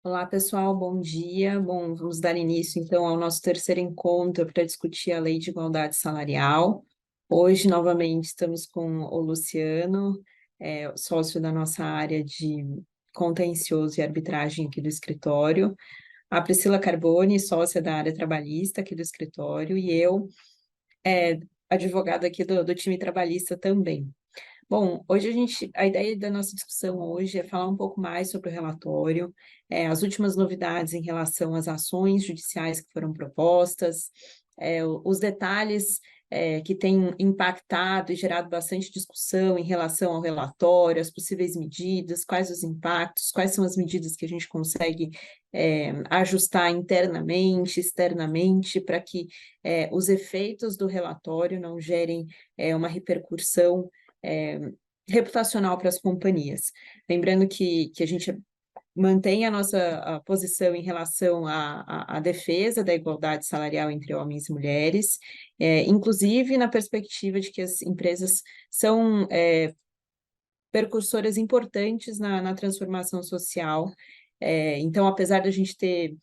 Olá, pessoal, bom dia. Bom, vamos dar início então ao nosso terceiro encontro para discutir a Lei de Igualdade Salarial. Hoje, novamente, estamos com o Luciano, sócio da nossa área de contencioso e arbitragem aqui do escritório, a Priscila Carboni, sócia da área trabalhista aqui do escritório, e eu, advogada aqui do time trabalhista também. Bom, a ideia da nossa discussão hoje é falar um pouco mais sobre o relatório, as últimas novidades em relação às ações judiciais que foram propostas, os detalhes, que têm impactado e gerado bastante discussão em relação ao relatório, as possíveis medidas, quais os impactos, quais são as medidas que a gente consegue, ajustar internamente, externamente, para que, os efeitos do relatório não gerem, uma repercussão é, reputacional para as companhias. Lembrando que a gente mantém a nossa posição em relação à defesa da igualdade salarial entre homens e mulheres, inclusive na perspectiva de que as empresas são percursoras importantes na transformação social. Então, apesar da gente ter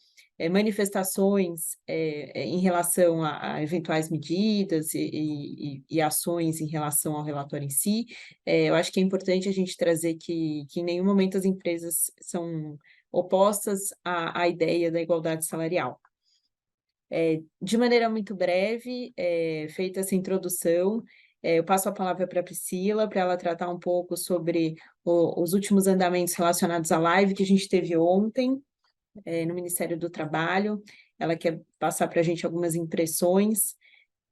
manifestações em relação a eventuais medidas e ações em relação ao relatório em si, eu acho que é importante a gente trazer que em nenhum momento as empresas são opostas à ideia da igualdade salarial. De maneira muito breve, feita essa introdução, eu passo a palavra para a Priscila, para ela tratar um pouco sobre os últimos andamentos relacionados à live que a gente teve ontem, no Ministério do Trabalho. Ela quer passar para a gente algumas impressões.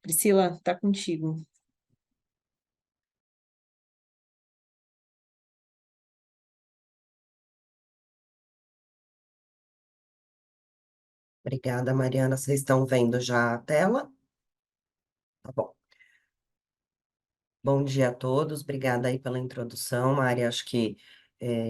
Priscila, está contigo. Obrigada, Mariana. Vocês estão vendo já a tela? Tá bom. Bom dia a todos. Obrigada aí pela introdução, Mari. Acho que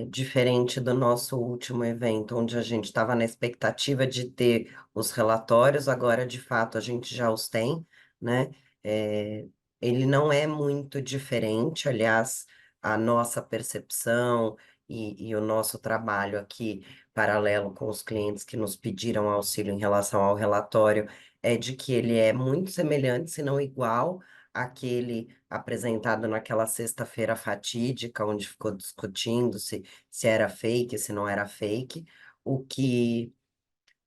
diferente do nosso último evento, onde a gente estava na expectativa de ter os relatórios, agora de fato a gente já os tem, né? É, ele não é muito diferente, aliás, a nossa percepção e o nosso trabalho aqui, paralelo com os clientes que nos pediram auxílio em relação ao relatório, é de que ele é muito semelhante, se não igual àquele apresentado naquela sexta-feira fatídica, onde ficou discutindo se era fake, se não era fake, o que,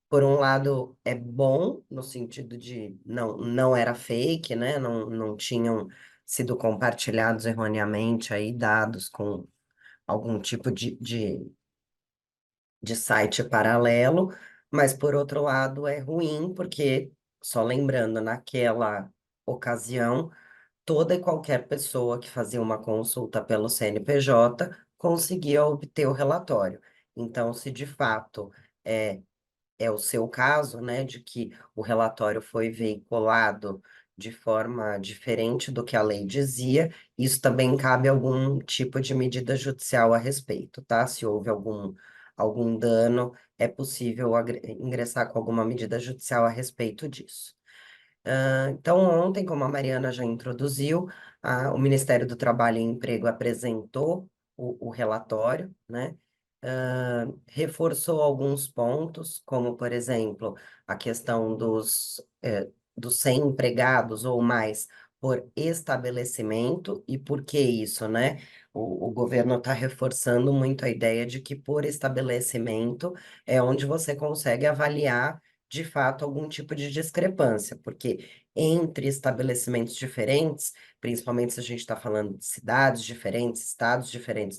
por um lado, é bom, no sentido de não era fake, né? Não tinham sido compartilhados erroneamente aí dados com algum tipo de site paralelo, mas por outro lado é ruim, porque, só lembrando, naquela ocasião, toda e qualquer pessoa que fazia uma consulta pelo CNPJ conseguia obter o relatório. Então, se de fato é o seu caso, né, de que o relatório foi veiculado de forma diferente do que a lei dizia, isso também cabe algum tipo de medida judicial a respeito, tá? Se houve algum dano, é possível ingressar com alguma medida judicial a respeito disso. Então, ontem, como a Mariana já introduziu, o Ministério do Trabalho e Emprego apresentou o relatório, né? Reforçou alguns pontos, como, por exemplo, a questão dos 100 empregados ou mais por estabelecimento, e por que isso, né? O governo está reforçando muito a ideia de que por estabelecimento é onde você consegue avaliar de fato algum tipo de discrepância, porque entre estabelecimentos diferentes, principalmente se a gente está falando de cidades diferentes, estados diferentes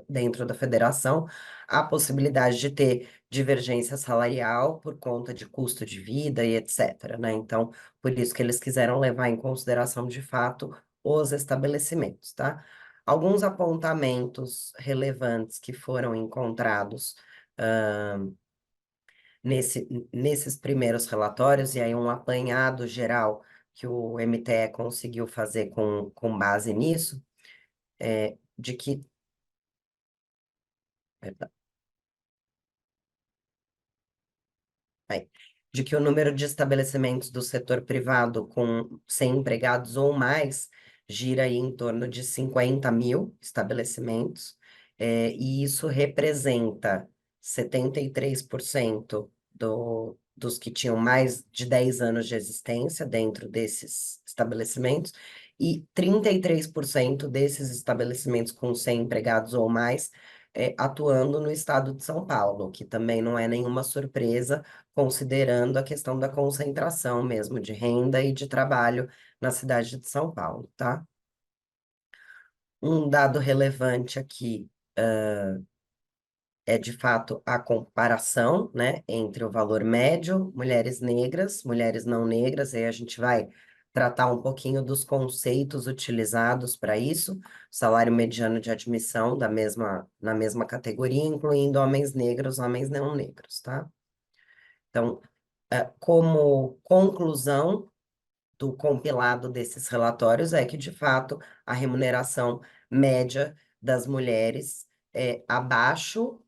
dentro da federação, há possibilidade de ter divergência salarial por conta de custo de vida e etc., né? Então, por isso que eles quiseram levar em consideração de fato os estabelecimentos, tá? Alguns apontamentos relevantes que foram encontrados nesses primeiros relatórios, e aí um apanhado geral que o MTE conseguiu fazer com base nisso, de que, perdão, aí, de que o número de estabelecimentos do setor privado com 100 empregados ou mais gira aí em torno de 50 mil estabelecimentos, e isso representa 73% dos que tinham mais de 10 anos de existência dentro desses estabelecimentos, e 33% desses estabelecimentos com 100 empregados ou mais, atuando no estado de São Paulo, que também não é nenhuma surpresa, considerando a questão da concentração mesmo de renda e de trabalho na cidade de São Paulo, tá? Um dado relevante aqui é de fato a comparação, né, entre o valor médio, mulheres não negras, aí a gente vai tratar um pouquinho dos conceitos utilizados para isso, salário mediano de admissão na mesma categoria, incluindo homens negros, homens não negros, tá? Então, como conclusão do compilado desses relatórios é que, de fato, a remuneração média das mulheres é abaixo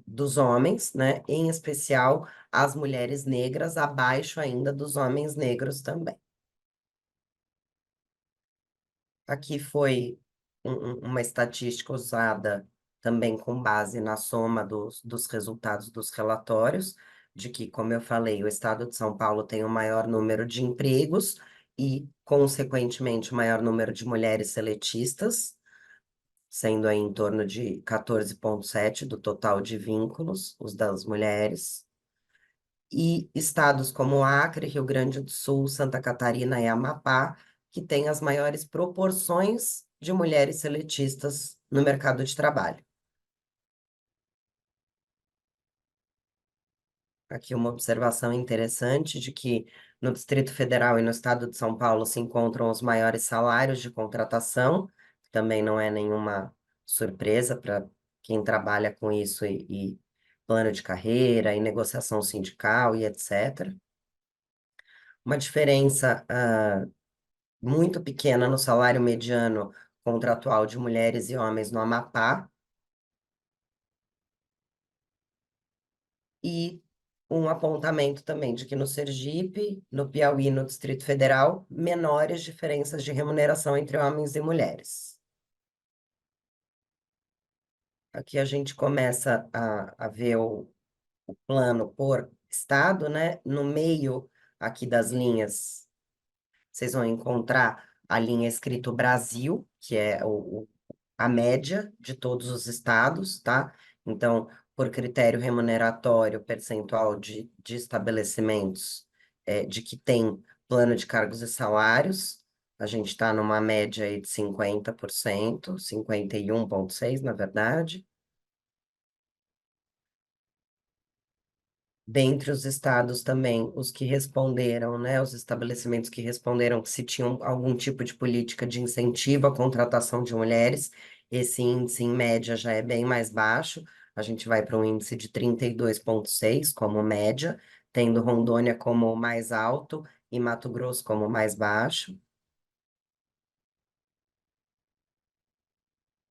dos homens, né? Em especial as mulheres negras, abaixo ainda dos homens negros também. Aqui foi uma estatística usada também com base na soma dos resultados dos relatórios, de que, como eu falei, o estado de São Paulo tem o maior número de empregos e, consequentemente, o maior número de mulheres seletistas, sendo aí em torno de 14,7 do total de vínculos, os das mulheres. E estados como Acre, Rio Grande do Sul, Santa Catarina e Amapá, que têm as maiores proporções de mulheres seletistas no mercado de trabalho. Aqui uma observação interessante de que no Distrito Federal e no estado de São Paulo se encontram os maiores salários de contratação, que também não é nenhuma surpresa para quem trabalha com isso e plano de carreira e negociação sindical e etc. Uma diferença muito pequena no salário mediano contratual de mulheres e homens no Amapá, e um apontamento também de que no Sergipe, no Piauí, no Distrito Federal, menores diferenças de remuneração entre homens e mulheres. Aqui a gente começa a ver o plano por estado, né? No meio aqui das linhas, vocês vão encontrar a linha escrito Brasil, que é a média de todos os estados, tá? Então, por critério remuneratório, percentual de estabelecimentos de que tem plano de cargos e salários, a gente está numa média aí de 50%, 51,6%, na verdade. Dentre os estados também, os que responderam, né, os estabelecimentos que responderam que se tinham algum tipo de política de incentivo à contratação de mulheres, esse índice em média já é bem mais baixo, a gente vai para um índice de 32,6 como média, tendo Rondônia como o mais alto e Mato Grosso como o mais baixo.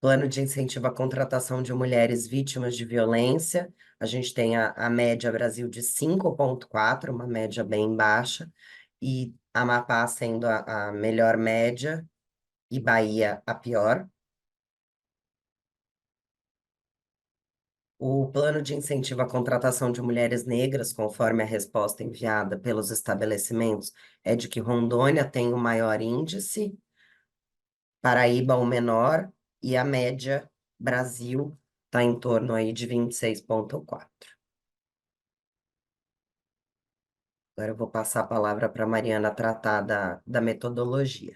Plano de incentivo à contratação de mulheres vítimas de violência. A gente tem a média Brasil de 5,4, uma média bem baixa, e Amapá sendo a melhor média e Bahia a pior. O plano de incentivo à contratação de mulheres negras, conforme a resposta enviada pelos estabelecimentos, é de que Rondônia tem o maior índice, Paraíba o menor, e a média Brasil está em torno aí de 26,4. Agora eu vou passar a palavra para a Mariana tratar da metodologia.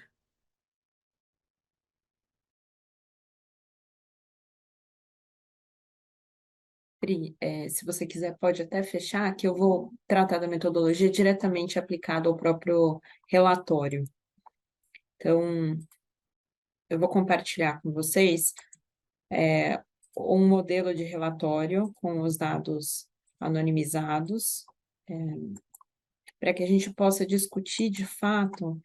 Pri, se você quiser, pode até fechar, que eu vou tratar da metodologia diretamente aplicada ao próprio relatório. Então, eu vou compartilhar com vocês um modelo de relatório com os dados anonimizados, para que a gente possa discutir de fato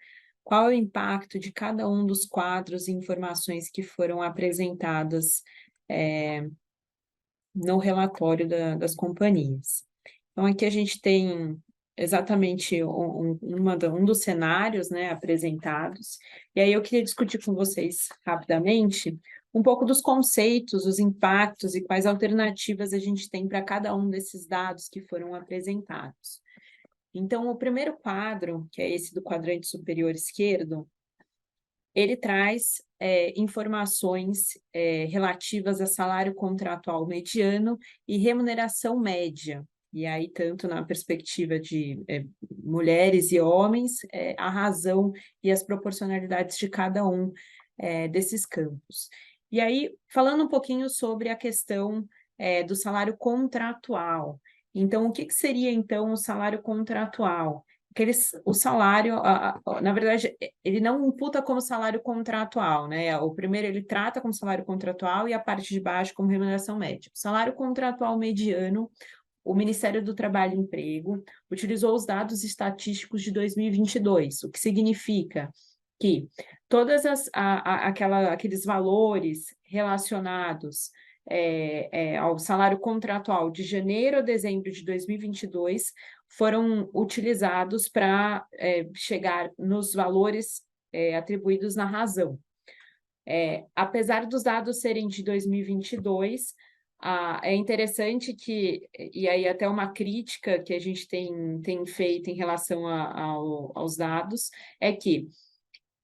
qual é o impacto de cada um dos quadros e informações que foram apresentadas no relatório das companhias. Então, aqui a gente tem exatamente um dos cenários, né, apresentados, e aí eu queria discutir com vocês rapidamente um pouco dos conceitos, os impactos e quais alternativas a gente tem para cada um desses dados que foram apresentados. Então, o primeiro quadro, que é esse do quadrante superior esquerdo, ele traz informações relativas a salário contratual mediano e remuneração média. E aí, tanto na perspectiva de mulheres e homens, a razão e as proporcionalidades de cada um desses campos. E aí, falando um pouquinho sobre a questão do salário contratual. Então, o que seria, então, o salário contratual? O salário, na verdade, ele não imputa como salário contratual, né? O primeiro ele trata como salário contratual e a parte de baixo como remuneração média. O salário contratual mediano, o Ministério do Trabalho e Emprego utilizou os dados estatísticos de 2022, o que significa que todas aqueles valores relacionados ao salário contratual de janeiro a dezembro de 2022 foram utilizados para chegar nos valores atribuídos na razão. Apesar dos dados serem de 2022, é interessante que, e aí até uma crítica que a gente tem feito em relação aos dados, é que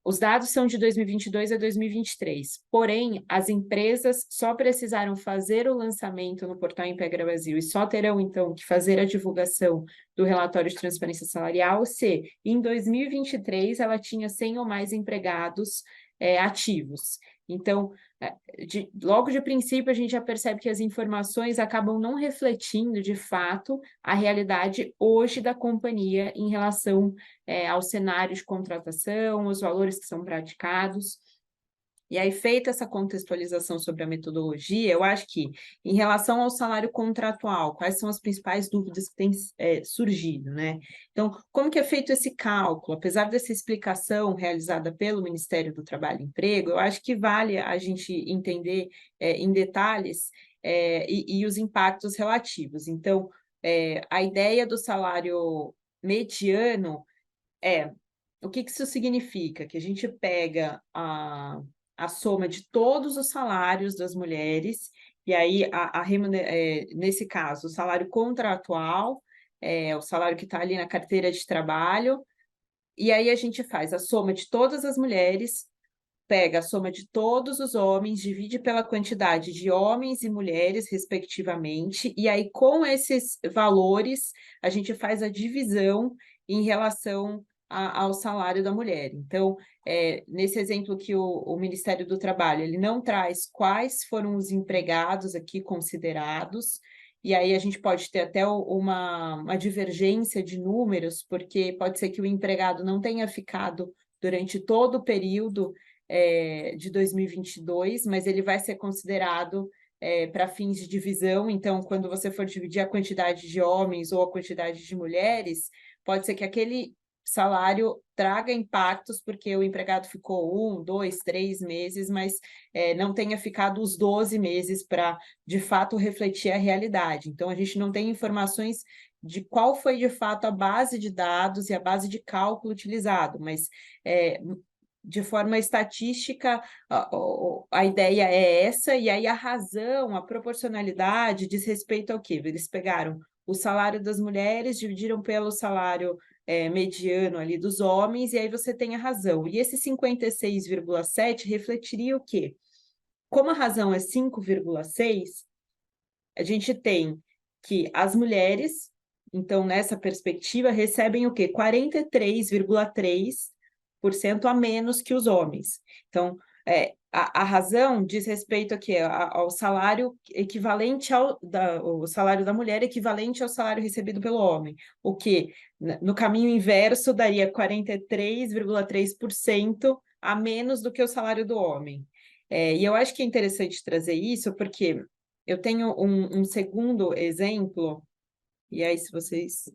os dados são de 2022 a 2023, porém, as empresas só precisaram fazer o lançamento no portal Integra Brasil e só terão, então, que fazer a divulgação do relatório de transparência salarial se, em 2023, ela tinha 100 ou mais empregados ativos. Então, logo de princípio, a gente já percebe que as informações acabam não refletindo, de fato, a realidade hoje da companhia em relação ao cenário de contratação, os valores que são praticados. E aí, feita essa contextualização sobre a metodologia, eu acho que, em relação ao salário contratual, quais são as principais dúvidas que têm surgido, né? Então, como que é feito esse cálculo? Apesar dessa explicação realizada pelo Ministério do Trabalho e Emprego, eu acho que vale a gente entender em detalhes e os impactos relativos. Então, a ideia do salário mediano o que isso significa? Que a gente pega a soma de todos os salários das mulheres, e aí, nesse caso, o salário contratual, o salário que está ali na carteira de trabalho, e aí a gente faz a soma de todas as mulheres, pega a soma de todos os homens, divide pela quantidade de homens e mulheres, respectivamente, e aí, com esses valores, a gente faz a divisão em relação ao salário da mulher. Então, nesse exemplo que o Ministério do Trabalho, ele não traz quais foram os empregados aqui considerados, e aí a gente pode ter até uma divergência de números, porque pode ser que o empregado não tenha ficado durante todo o período de 2022, mas ele vai ser considerado para fins de divisão. Então, quando você for dividir a quantidade de homens ou a quantidade de mulheres, pode ser que aquele salário traga impactos, porque o empregado ficou 1, 2, 3 meses, mas não tenha ficado os 12 meses para, de fato, refletir a realidade. Então, a gente não tem informações de qual foi, de fato, a base de dados e a base de cálculo utilizado, mas de forma estatística, a ideia é essa, e aí a razão, a proporcionalidade diz respeito ao quê? Eles pegaram o salário das mulheres, dividiram pelo salário mediano ali dos homens, e aí você tem a razão. E esse 56,7 refletiria o quê? Como a razão é 5,6, a gente tem que as mulheres, então, nessa perspectiva, recebem o quê? 43,3% a menos que os homens. Então, a razão diz respeito aqui ao salário equivalente o salário da mulher equivalente ao salário recebido pelo homem, o que, no caminho inverso, daria 43,3% a menos do que o salário do homem. E eu acho que é interessante trazer isso, porque eu tenho um segundo exemplo, e aí, se vocês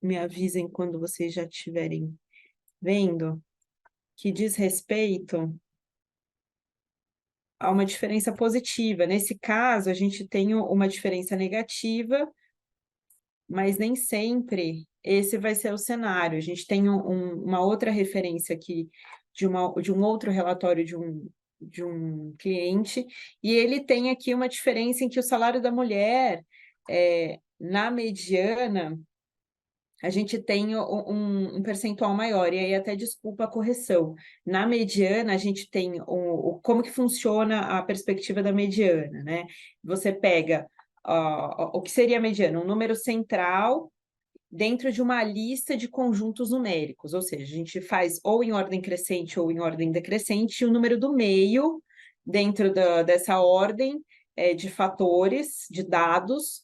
me avisem quando vocês já estiverem vendo, que diz respeito a uma diferença positiva. Nesse caso, a gente tem uma diferença negativa, mas nem sempre esse vai ser o cenário. A gente tem uma outra referência aqui de um outro relatório cliente, e ele tem aqui uma diferença em que o salário da mulher, na mediana, a gente tem um percentual maior, e aí até desculpa a correção. Na mediana, a gente tem como que funciona a perspectiva da mediana, né? Você pega o que seria a mediana? Um número central dentro de uma lista de conjuntos numéricos, ou seja, a gente faz ou em ordem crescente ou em ordem decrescente, e o número do meio dentro dessa ordem de fatores, de dados,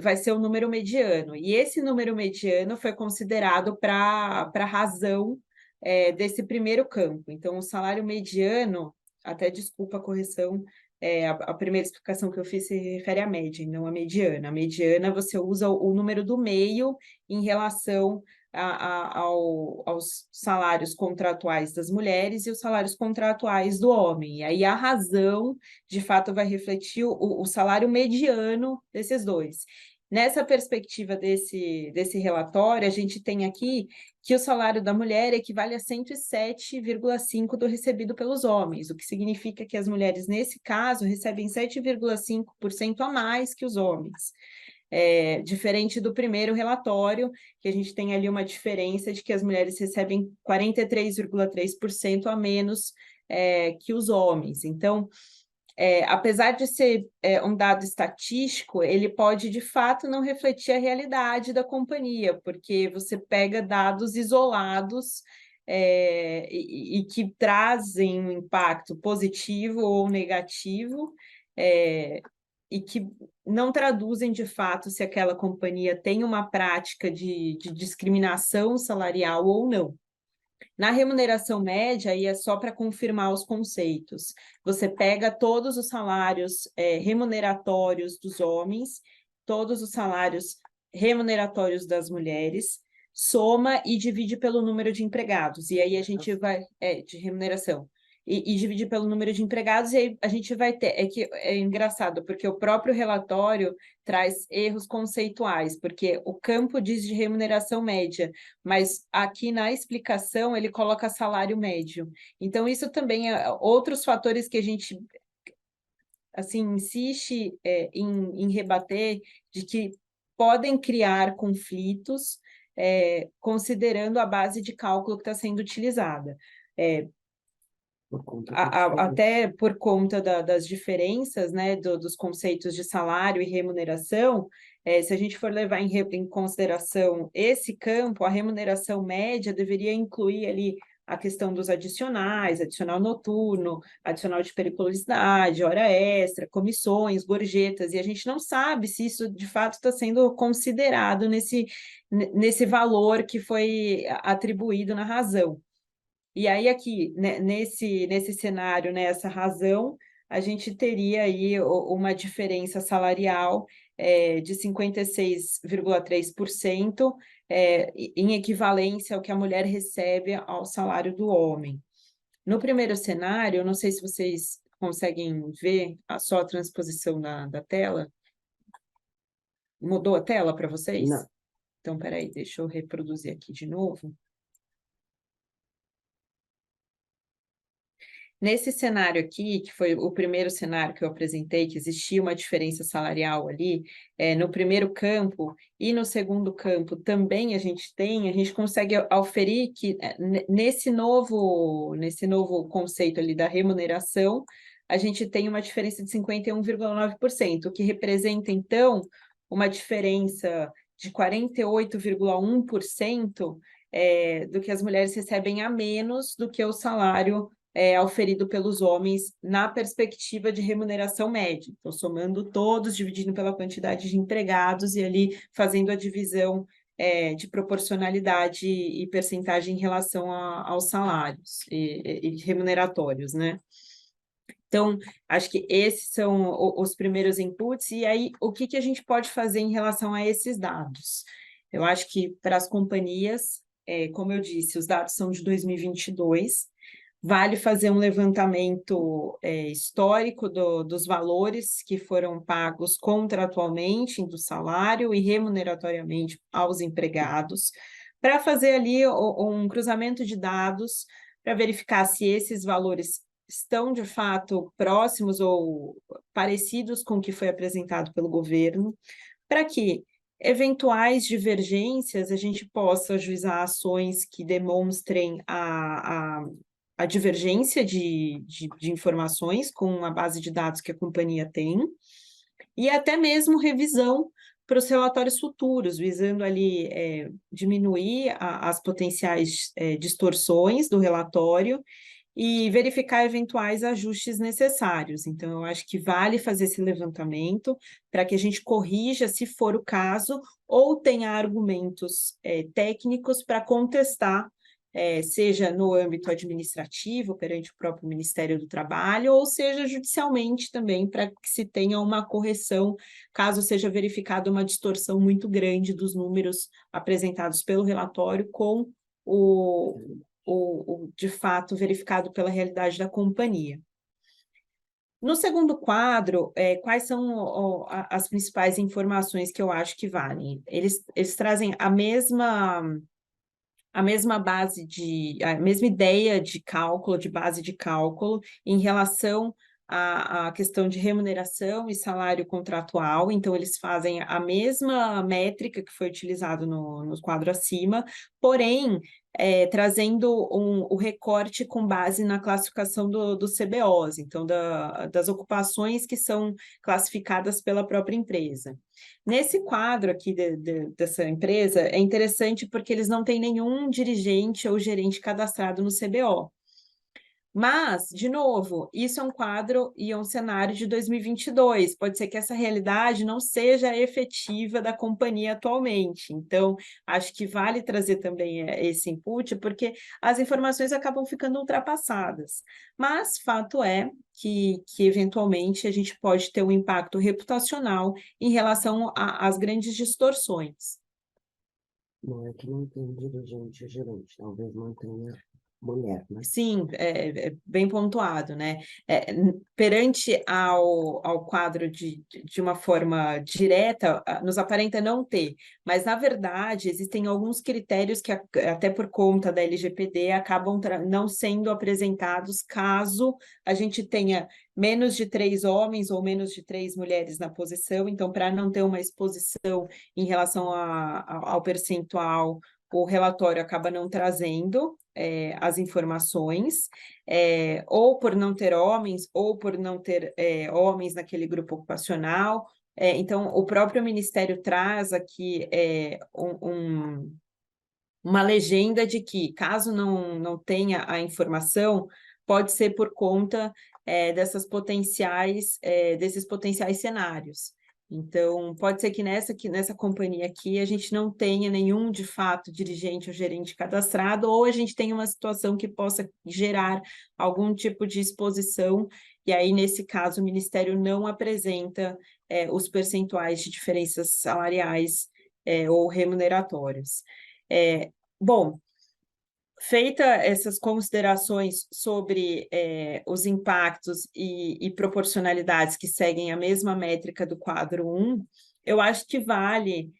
vai ser o número mediano. E esse número mediano foi considerado para a razão desse primeiro campo. Então, o salário mediano, até desculpa a correção, a primeira explicação que eu fiz se refere à média, não à mediana. A mediana você usa o número do meio em relação aos salários contratuais das mulheres e os salários contratuais do homem. E aí a razão, de fato, vai refletir o salário mediano desses dois. Nessa perspectiva desse relatório, a gente tem aqui que o salário da mulher equivale a 107,5% do recebido pelos homens, o que significa que as mulheres, nesse caso, recebem 7,5% a mais que os homens. Diferente do primeiro relatório, que a gente tem ali uma diferença de que as mulheres recebem 43,3% a menos que os homens. Então, apesar de ser um dado estatístico, ele pode, de fato, não refletir a realidade da companhia, porque você pega dados isolados e que trazem um impacto positivo ou negativo, e que não traduzem, de fato, se aquela companhia tem uma prática de discriminação salarial ou não. Na remuneração média, aí é só para confirmar os conceitos. Você pega todos os salários remuneratórios dos homens, todos os salários remuneratórios das mulheres, soma e divide pelo número de empregados. E aí a gente vai... de remuneração. E divide pelo número de empregados, e aí a gente vai ter... que é engraçado, porque o próprio relatório traz erros conceituais, porque o campo diz de remuneração média, mas aqui na explicação ele coloca salário médio. Então, isso também é outros fatores que a gente assim insiste em rebater, de que podem criar conflitos, considerando a base de cálculo que está sendo utilizada. Até por conta das diferenças, né, dos conceitos de salário e remuneração, se a gente for levar em consideração esse campo, a remuneração média deveria incluir ali a questão dos adicionais, adicional noturno, adicional de periculosidade, hora extra, comissões, gorjetas, e a gente não sabe se isso de fato está sendo considerado nesse valor que foi atribuído na razão. E aí, aqui, né, nesse cenário, nessa razão, a gente teria aí uma diferença salarial de 56,3%, em equivalência ao que a mulher recebe ao salário do homem. No primeiro cenário, eu não sei se vocês conseguem ver só a transposição da tela. Mudou a tela para vocês? Não. Então, peraí, deixa eu reproduzir aqui de novo. Nesse cenário aqui, que foi o primeiro cenário que eu apresentei, que existia uma diferença salarial ali, no primeiro campo e no segundo campo também a gente consegue auferir que nesse novo conceito ali da remuneração, a gente tem uma diferença de 51,9%, o que representa, então, uma diferença de 48,1% do que as mulheres recebem a menos do que o salário auferido pelos homens na perspectiva de remuneração média. Então, somando todos, dividindo pela quantidade de empregados e ali fazendo a divisão de proporcionalidade e percentagem em relação aos salários e remuneratórios, né? Então, acho que esses são os primeiros inputs, e aí o que a gente pode fazer em relação a esses dados? Eu acho que para as companhias, como eu disse, os dados são de 2022, vale fazer um levantamento histórico dos valores que foram pagos contratualmente do salário e remuneratoriamente aos empregados, para fazer ali um cruzamento de dados, para verificar se esses valores estão, de fato, próximos ou parecidos com o que foi apresentado pelo governo, para que eventuais divergências a gente possa ajuizar ações que demonstrem a divergência de informações com a base de dados que a companhia tem, e até mesmo revisão para os relatórios futuros, visando ali diminuir as potenciais distorções do relatório e verificar eventuais ajustes necessários. Então, eu acho que vale fazer esse levantamento para que a gente corrija, se for o caso, ou tenha argumentos técnicos para contestar, seja no âmbito administrativo, perante o próprio Ministério do Trabalho, ou seja judicialmente também, para que se tenha uma correção, caso seja verificada uma distorção muito grande dos números apresentados pelo relatório com o de fato verificado pela realidade da companhia. No segundo quadro, quais são as principais informações que eu acho que valem? Eles trazem a mesma a mesma ideia de cálculo, de base de cálculo, em relação à questão de remuneração e salário contratual. Então, eles fazem a mesma métrica que foi utilizado no quadro acima, porém, trazendo o recorte com base na classificação do CBOs, então, das ocupações que são classificadas pela própria empresa. Nesse quadro aqui dessa empresa, é interessante porque eles não têm nenhum dirigente ou gerente cadastrado no CBO. Mas, de novo, isso é um quadro e é um cenário de 2022. Pode ser que essa realidade não seja efetiva da companhia atualmente. Então, acho que vale trazer também esse input, porque as informações acabam ficando ultrapassadas. Mas, fato é que eventualmente, a gente pode ter um impacto reputacional em relação às grandes distorções. Não é que não tem dirigente ou gerente, talvez não tenha mulher, né? Sim, é bem pontuado, né? Perante ao quadro de uma forma direta, nos aparenta não ter, mas, na verdade, existem alguns critérios que, até por conta da LGPD, acabam não sendo apresentados caso a gente tenha menos de 3 homens ou menos de 3 mulheres na posição. Então, para não ter uma exposição em relação ao percentual, o relatório acaba não trazendo as informações, ou por não ter homens, ou por não ter homens naquele grupo ocupacional. Então, o próprio Ministério traz aqui uma legenda de que, caso não tenha a informação, pode ser por conta desses potenciais cenários. Então, pode ser que nessa companhia aqui a gente não tenha nenhum, de fato, dirigente ou gerente cadastrado, ou a gente tenha uma situação que possa gerar algum tipo de exposição, e aí, nesse caso, o Ministério não apresenta os percentuais de diferenças salariais ou remuneratórias. Bom, feita essas considerações sobre os impactos e proporcionalidades que seguem a mesma métrica do quadro 1, eu acho que vale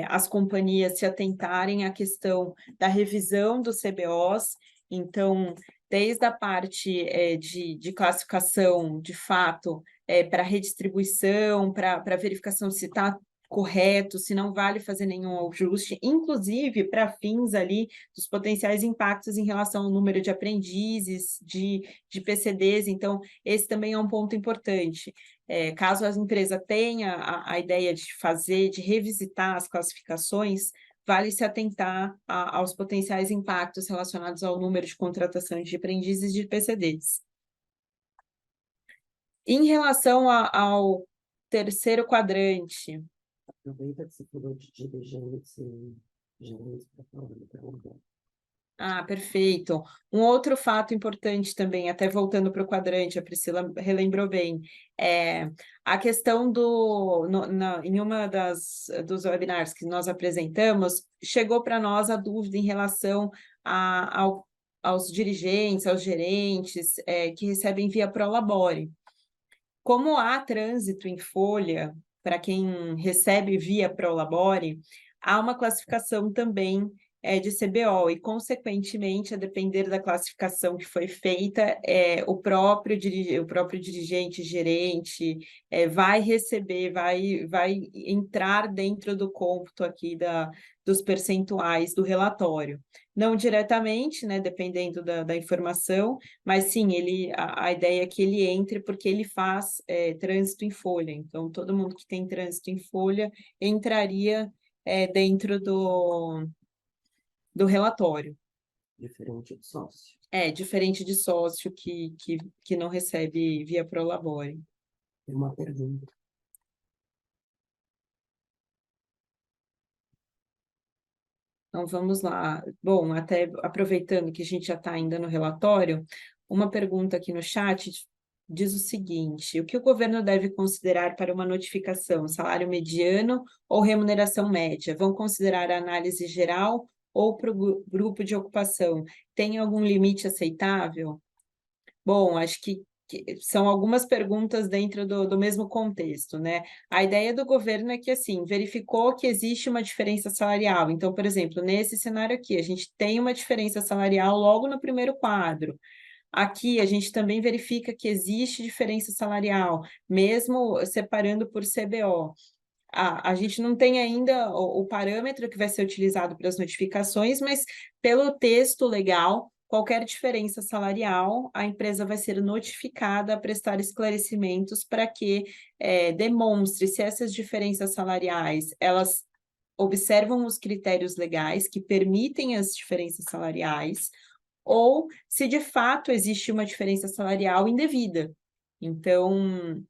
as companhias se atentarem à questão da revisão dos CBOs. Então, desde a parte de classificação, de fato, para redistribuição, para verificação se está correto, se não vale fazer nenhum ajuste, inclusive para fins ali dos potenciais impactos em relação ao número de aprendizes, de PCDs. Então, esse também é um ponto importante. Caso a empresa tenha a ideia de revisitar as classificações, vale se atentar aos potenciais impactos relacionados ao número de contratação de aprendizes de PCDs. Em relação ao terceiro quadrante, Aproveita que você falou de dirigente e gerente para falar então. Perfeito. Um outro fato importante também, até voltando para o quadrante, a Priscila relembrou bem, a questão em uma dos webinars que nós apresentamos, chegou para nós a dúvida em relação aos dirigentes, aos gerentes, que recebem via Prolabore. Como há trânsito em folha, para quem recebe via Prolabore, há uma classificação também de CBO, e, consequentemente, a depender da classificação que foi feita, o próprio dirigente, gerente, vai receber, vai entrar dentro do cômputo aqui dos percentuais do relatório. Não diretamente, né, dependendo da informação, mas sim, a ideia é que ele entre porque ele faz trânsito em folha. Então, todo mundo que tem trânsito em folha entraria dentro do relatório. Diferente de sócio. Diferente de sócio que não recebe via Prolabore. Tem uma pergunta. Então, vamos lá. Bom, até aproveitando que a gente já está ainda no relatório, uma pergunta aqui no chat diz o seguinte: o que o governo deve considerar para uma notificação? Salário mediano ou remuneração média? Vão considerar a análise geral ou para o grupo de ocupação? Tem algum limite aceitável? Bom, acho que são algumas perguntas dentro do mesmo contexto, né? A ideia do governo é que, assim, verificou que existe uma diferença salarial. Então, por exemplo, nesse cenário aqui, a gente tem uma diferença salarial logo no primeiro quadro. Aqui, a gente também verifica que existe diferença salarial, mesmo separando por CBO. A gente não tem ainda o parâmetro que vai ser utilizado para as notificações, mas pelo texto legal, qualquer diferença salarial, a empresa vai ser notificada a prestar esclarecimentos para que demonstre se essas diferenças salariais, elas observam os critérios legais que permitem as diferenças salariais, ou se de fato existe uma diferença salarial indevida. Então,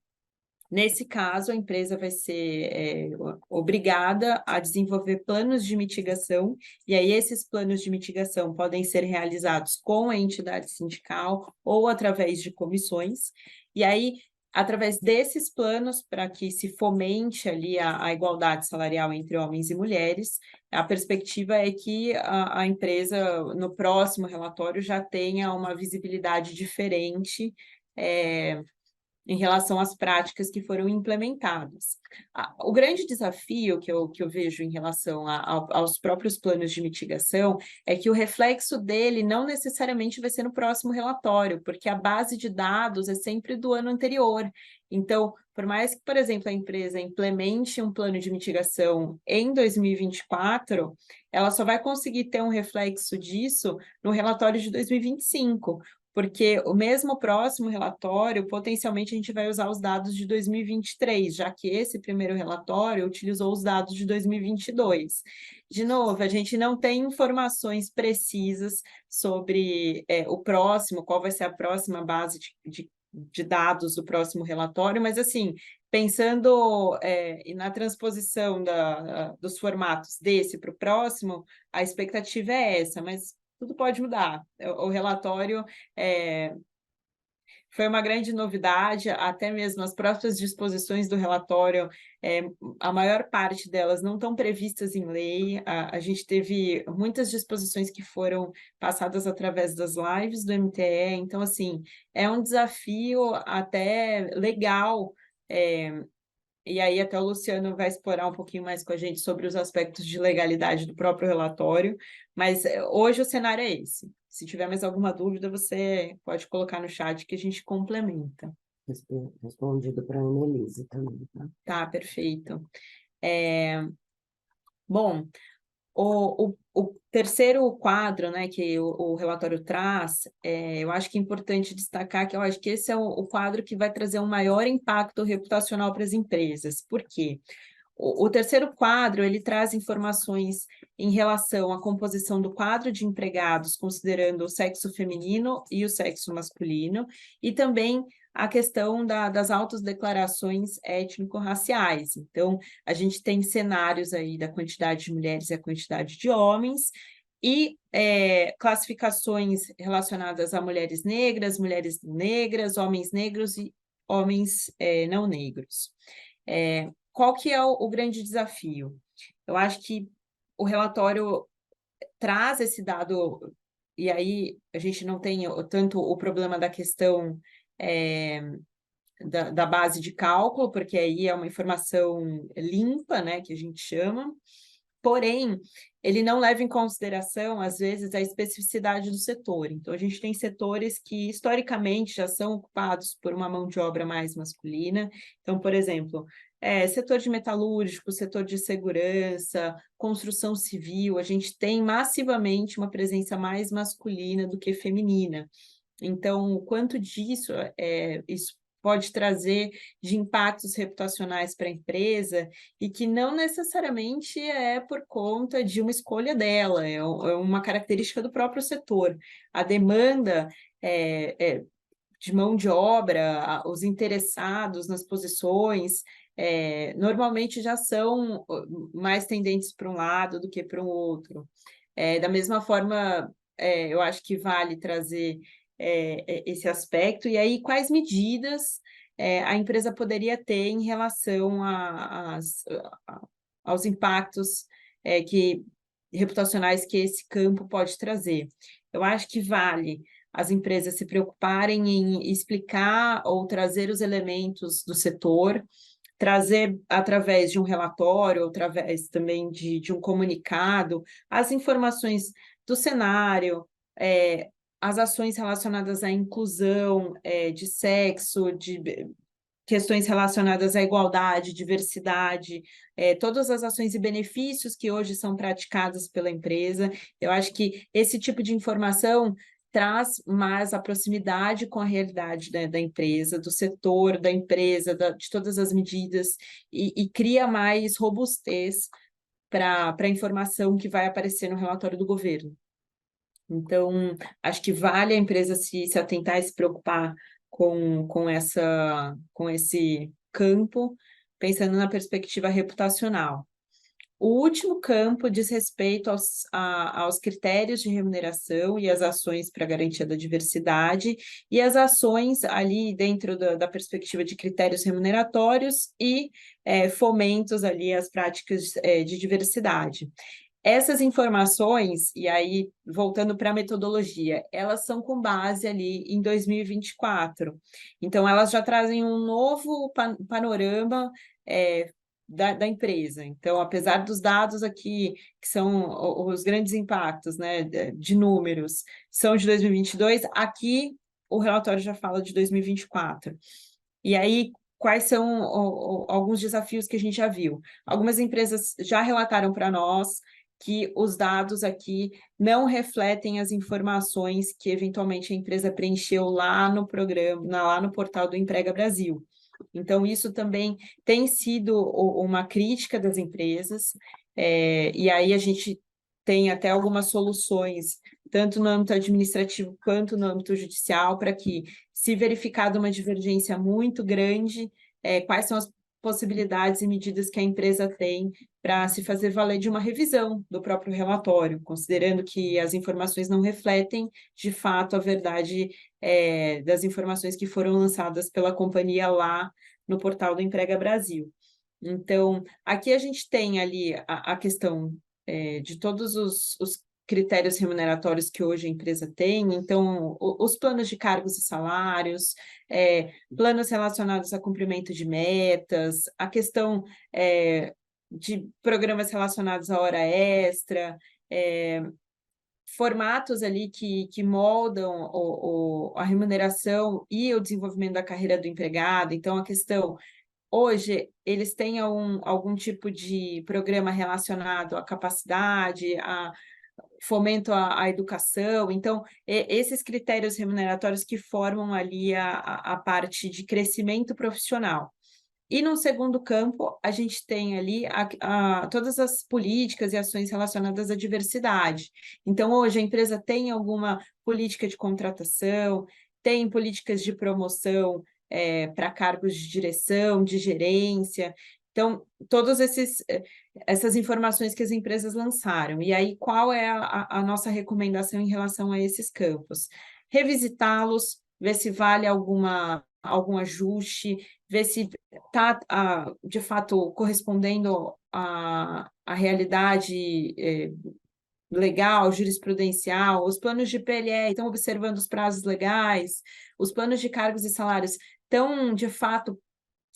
nesse caso, a empresa vai ser obrigada a desenvolver planos de mitigação, e aí esses planos de mitigação podem ser realizados com a entidade sindical ou através de comissões, e aí, através desses planos, para que se fomente ali a igualdade salarial entre homens e mulheres, a perspectiva é que a empresa, no próximo relatório, já tenha uma visibilidade diferente, em relação às práticas que foram implementadas. O grande desafio que eu vejo em relação aos próprios planos de mitigação é que o reflexo dele não necessariamente vai ser no próximo relatório, porque a base de dados é sempre do ano anterior. Então, por mais que, por exemplo, a empresa implemente um plano de mitigação em 2024, ela só vai conseguir ter um reflexo disso no relatório de 2025, porque o mesmo próximo relatório, potencialmente, a gente vai usar os dados de 2023, já que esse primeiro relatório utilizou os dados de 2022. De novo, a gente não tem informações precisas sobre o próximo, qual vai ser a próxima base de dados do próximo relatório, mas, assim, pensando na transposição dos formatos desse para o próximo, a expectativa é essa, mas tudo pode mudar. O relatório foi uma grande novidade, até mesmo as próprias disposições do relatório, a maior parte delas não estão previstas em lei. A gente teve muitas disposições que foram passadas através das lives do MTE, então, assim, é um desafio até legal, e aí até o Luciano vai explorar um pouquinho mais com a gente sobre os aspectos de legalidade do próprio relatório, mas hoje o cenário é esse. Se tiver mais alguma dúvida, você pode colocar no chat que a gente complementa. Respondido para a Annelise também, tá? Tá, perfeito. Bom, o terceiro quadro, né, que o relatório traz, eu acho que é importante destacar que eu acho que esse é o quadro que vai trazer um maior impacto reputacional para as empresas. Por quê? O terceiro quadro, ele traz informações em relação à composição do quadro de empregados, considerando o sexo feminino e o sexo masculino, e também a questão das autodeclarações étnico-raciais. Então, a gente tem cenários aí da quantidade de mulheres e a quantidade de homens, e classificações relacionadas a mulheres negras, homens negros e homens não negros. Qual que é o grande desafio? Eu acho que o relatório traz esse dado, e aí a gente não tem tanto o problema da questão da base de cálculo, porque aí é uma informação limpa, né, que a gente chama, porém, ele não leva em consideração, às vezes, a especificidade do setor. Então, a gente tem setores que, historicamente, já são ocupados por uma mão de obra mais masculina. Então, por exemplo, setor de metalúrgico, setor de segurança, construção civil, a gente tem massivamente uma presença mais masculina do que feminina. Então, o quanto disso isso pode trazer de impactos reputacionais para a empresa e que não necessariamente é por conta de uma escolha dela, é uma característica do próprio setor. A demanda de mão de obra, os interessados nas posições, normalmente já são mais tendentes para um lado do que para um outro. Da mesma forma, eu acho que vale trazer esse aspecto, e aí quais medidas a empresa poderia ter em relação aos impactos reputacionais que esse campo pode trazer. Eu acho que vale as empresas se preocuparem em explicar ou trazer os elementos do setor, trazer através de um relatório, ou através também de um comunicado, as informações do cenário, as ações relacionadas à inclusão, de sexo, de questões relacionadas à igualdade, diversidade, todas as ações e benefícios que hoje são praticadas pela empresa. Eu acho que esse tipo de informação traz mais a proximidade com a realidade, né, da empresa, do setor, da empresa, de todas as medidas, e cria mais robustez para a informação que vai aparecer no relatório do governo. Então, acho que vale a empresa se atentar e se preocupar com esse campo, pensando na perspectiva reputacional. O último campo diz respeito aos critérios de remuneração e as ações para garantia da diversidade, e as ações ali dentro da perspectiva de critérios remuneratórios e fomentos ali às práticas de diversidade. Essas informações, e aí voltando para a metodologia, elas são com base ali em 2024. Então, elas já trazem um novo panorama da empresa. Então, apesar dos dados aqui, que são os grandes impactos, né, de números, são de 2022, aqui o relatório já fala de 2024. E aí, quais são alguns desafios que a gente já viu? Algumas empresas já relataram para nós que os dados aqui não refletem as informações que eventualmente a empresa preencheu lá no programa, lá no portal do Emprega Brasil. Então, isso também tem sido uma crítica das empresas, e aí a gente tem até algumas soluções, tanto no âmbito administrativo quanto no âmbito judicial, para que, se verificada uma divergência muito grande, quais são as possibilidades e medidas que a empresa tem para se fazer valer de uma revisão do próprio relatório, considerando que as informações não refletem, de fato, a verdade das informações que foram lançadas pela companhia lá no portal do Emprega Brasil. Então, aqui a gente tem ali a questão de todos os critérios remuneratórios que hoje a empresa tem, então, os planos de cargos e salários, planos relacionados a cumprimento de metas, a questão de programas relacionados à hora extra, formatos ali que moldam a remuneração e o desenvolvimento da carreira do empregado. Então, a questão, hoje, eles têm algum tipo de programa relacionado à capacidade, a fomento à educação. Então, esses critérios remuneratórios que formam ali a parte de crescimento profissional. E no segundo campo, a gente tem ali todas as políticas e ações relacionadas à diversidade. Então, hoje, a empresa tem alguma política de contratação, tem políticas de promoção para cargos de direção, de gerência. Então, todas essas informações que as empresas lançaram. E aí, qual é a nossa recomendação em relação a esses campos? Revisitá-los, ver se vale algum ajuste, ver se está, de fato, correspondendo à realidade legal, jurisprudencial. Os planos de PLE estão observando os prazos legais, os planos de cargos e salários estão, de fato,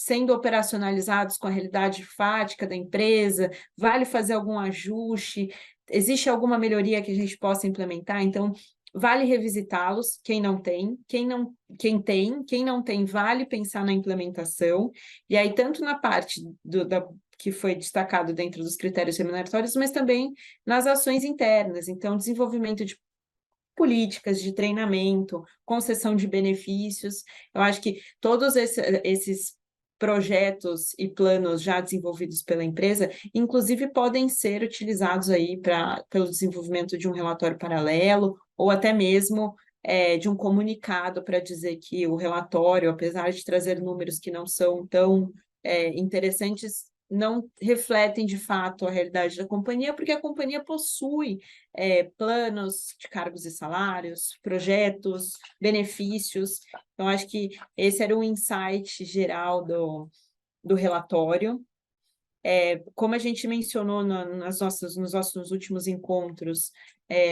sendo operacionalizados com a realidade fática da empresa? Vale fazer algum ajuste? Existe alguma melhoria que a gente possa implementar? Então, vale revisitá-los, quem não tem, quem não tem, vale pensar na implementação, e aí tanto na parte que foi destacado dentro dos critérios remuneratórios, mas também nas ações internas, então desenvolvimento de políticas de treinamento, concessão de benefícios. Eu acho que todos esses projetos e planos já desenvolvidos pela empresa, inclusive podem ser utilizados aí pelo desenvolvimento de um relatório paralelo ou até mesmo de um comunicado para dizer que o relatório, apesar de trazer números que não são tão interessantes, não refletem de fato a realidade da companhia, porque a companhia possui planos de cargos e salários, projetos, benefícios. Então, acho que esse era um insight geral do relatório. Como a gente mencionou nos nossos últimos encontros,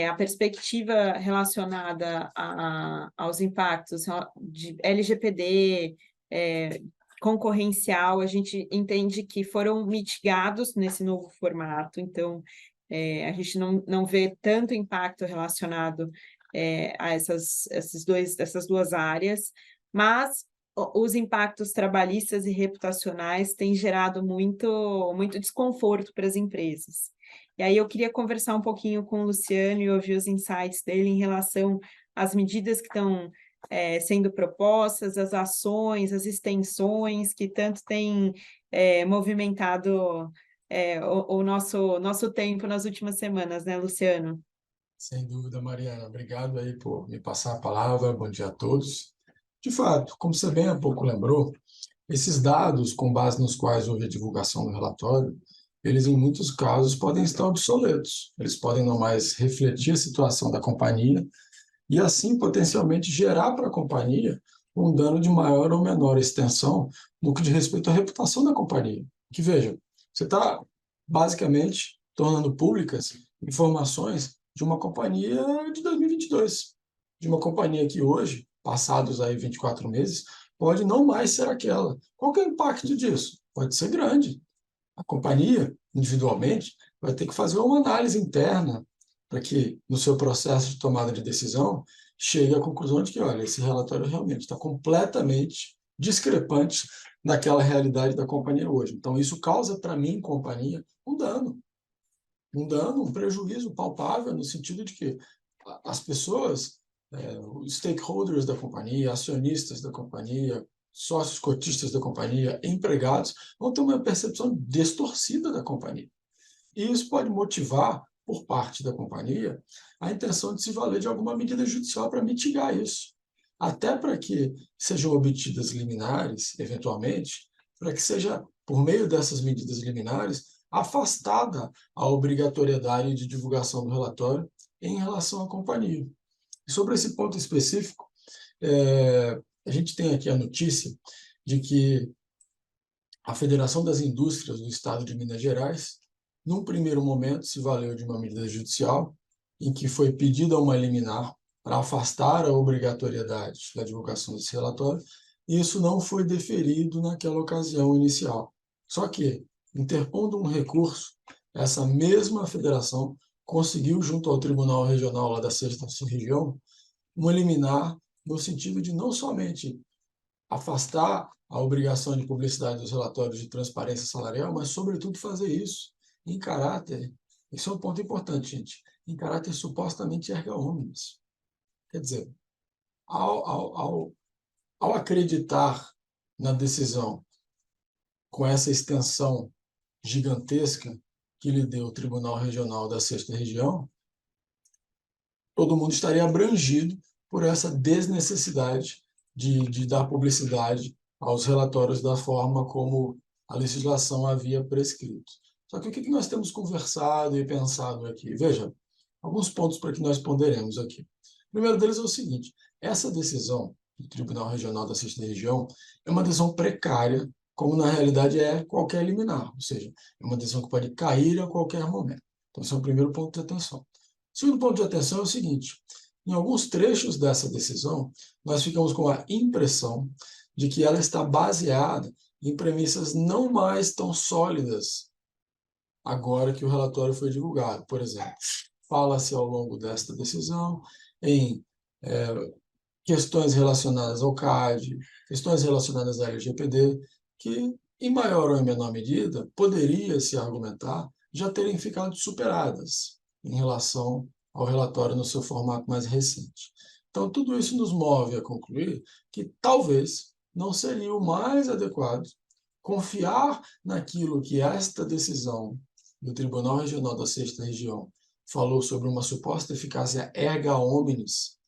a perspectiva relacionada aos impactos de LGPD, concorrencial, a gente entende que foram mitigados nesse novo formato, então a gente não vê tanto impacto relacionado a essas duas áreas, mas os impactos trabalhistas e reputacionais têm gerado muito desconforto para as empresas. E aí eu queria conversar um pouquinho com o Luciano e ouvir os insights dele em relação às medidas que estão sendo propostas, as ações, as extensões que tanto têm movimentado o nosso tempo nas últimas semanas, né, Luciano? Sem dúvida, Mariana. Obrigado aí por me passar a palavra. Bom dia a todos. De fato, como você bem há pouco lembrou, esses dados com base nos quais houve a divulgação do relatório, eles em muitos casos podem estar obsoletos. Eles podem não mais refletir a situação da companhia e assim potencialmente gerar para a companhia um dano de maior ou menor extensão no que diz respeito à reputação da companhia. Que veja, você está basicamente tornando públicas informações de uma companhia de 2022, de uma companhia que hoje, passados aí 24 meses, pode não mais ser aquela. Qual que é o impacto disso? Pode ser grande. A companhia, individualmente, vai ter que fazer uma análise interna para que, no seu processo de tomada de decisão, chegue à conclusão de que, olha, esse relatório realmente está completamente discrepante daquela realidade da companhia hoje. Então, isso causa para mim, companhia, um prejuízo palpável no sentido de que as pessoas, os stakeholders da companhia, acionistas da companhia, sócios cotistas da companhia, empregados, vão ter uma percepção distorcida da companhia. E isso pode motivar, por parte da companhia, a intenção de se valer de alguma medida judicial para mitigar isso. Até para que sejam obtidas liminares, eventualmente, para que seja, por meio dessas medidas liminares, afastada a obrigatoriedade de divulgação do relatório em relação à companhia. E sobre esse ponto específico, a gente tem aqui a notícia de que a Federação das Indústrias do Estado de Minas Gerais, num primeiro momento, se valeu de uma medida judicial em que foi pedida uma liminar para afastar a obrigatoriedade da divulgação desse relatório, e isso não foi deferido naquela ocasião inicial. Só que, interpondo um recurso, essa mesma federação conseguiu, junto ao Tribunal Regional lá da Sexta Região, uma liminar no sentido de não somente afastar a obrigação de publicidade dos relatórios de transparência salarial, mas, sobretudo, fazer isso em caráter, esse é um ponto importante, gente, em caráter supostamente erga omnes. Quer dizer, ao acreditar na decisão com essa extensão gigantesca que lhe deu o Tribunal Regional da Sexta Região, todo mundo estaria abrangido por essa desnecessidade de dar publicidade aos relatórios da forma como a legislação havia prescrito. Só que o que nós temos conversado e pensado aqui? Veja, alguns pontos para que nós ponderemos aqui. O primeiro deles é o seguinte: essa decisão do Tribunal Regional da Sexta Região é uma decisão precária, como na realidade é qualquer liminar, ou seja, é uma decisão que pode cair a qualquer momento. Então, esse é o primeiro ponto de atenção. O segundo ponto de atenção é o seguinte: em alguns trechos dessa decisão, nós ficamos com a impressão de que ela está baseada em premissas não mais tão sólidas agora que o relatório foi divulgado. Por exemplo, fala-se ao longo desta decisão em questões relacionadas ao CAD, questões relacionadas à LGPD, que, em maior ou em menor medida, poderia se argumentar já terem ficado superadas em relação ao relatório no seu formato mais recente. Então, tudo isso nos move a concluir que talvez não seria o mais adequado confiar naquilo que esta decisão do Tribunal Regional da Sexta Região falou sobre uma suposta eficácia erga omnes.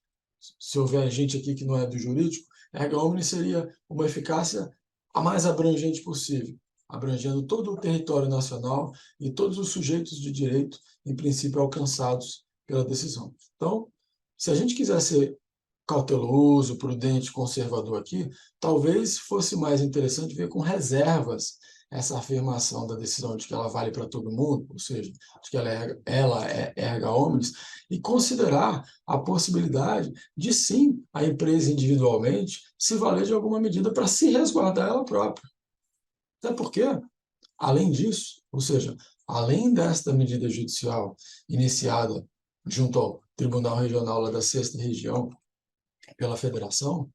Se houver gente aqui que não é do jurídico, erga omnes seria uma eficácia a mais abrangente possível, abrangendo todo o território nacional e todos os sujeitos de direito, em princípio, alcançados pela decisão. Então, se a gente quiser ser cauteloso, prudente, conservador aqui, talvez fosse mais interessante ver com reservas essa afirmação da decisão de que ela vale para todo mundo, ou seja, de que ela é erga omnes, e considerar a possibilidade de, sim, a empresa individualmente se valer de alguma medida para se resguardar ela própria. Até porque, além disso, ou seja, além desta medida judicial iniciada junto ao Tribunal Regional lá da Sexta Região, pela federação,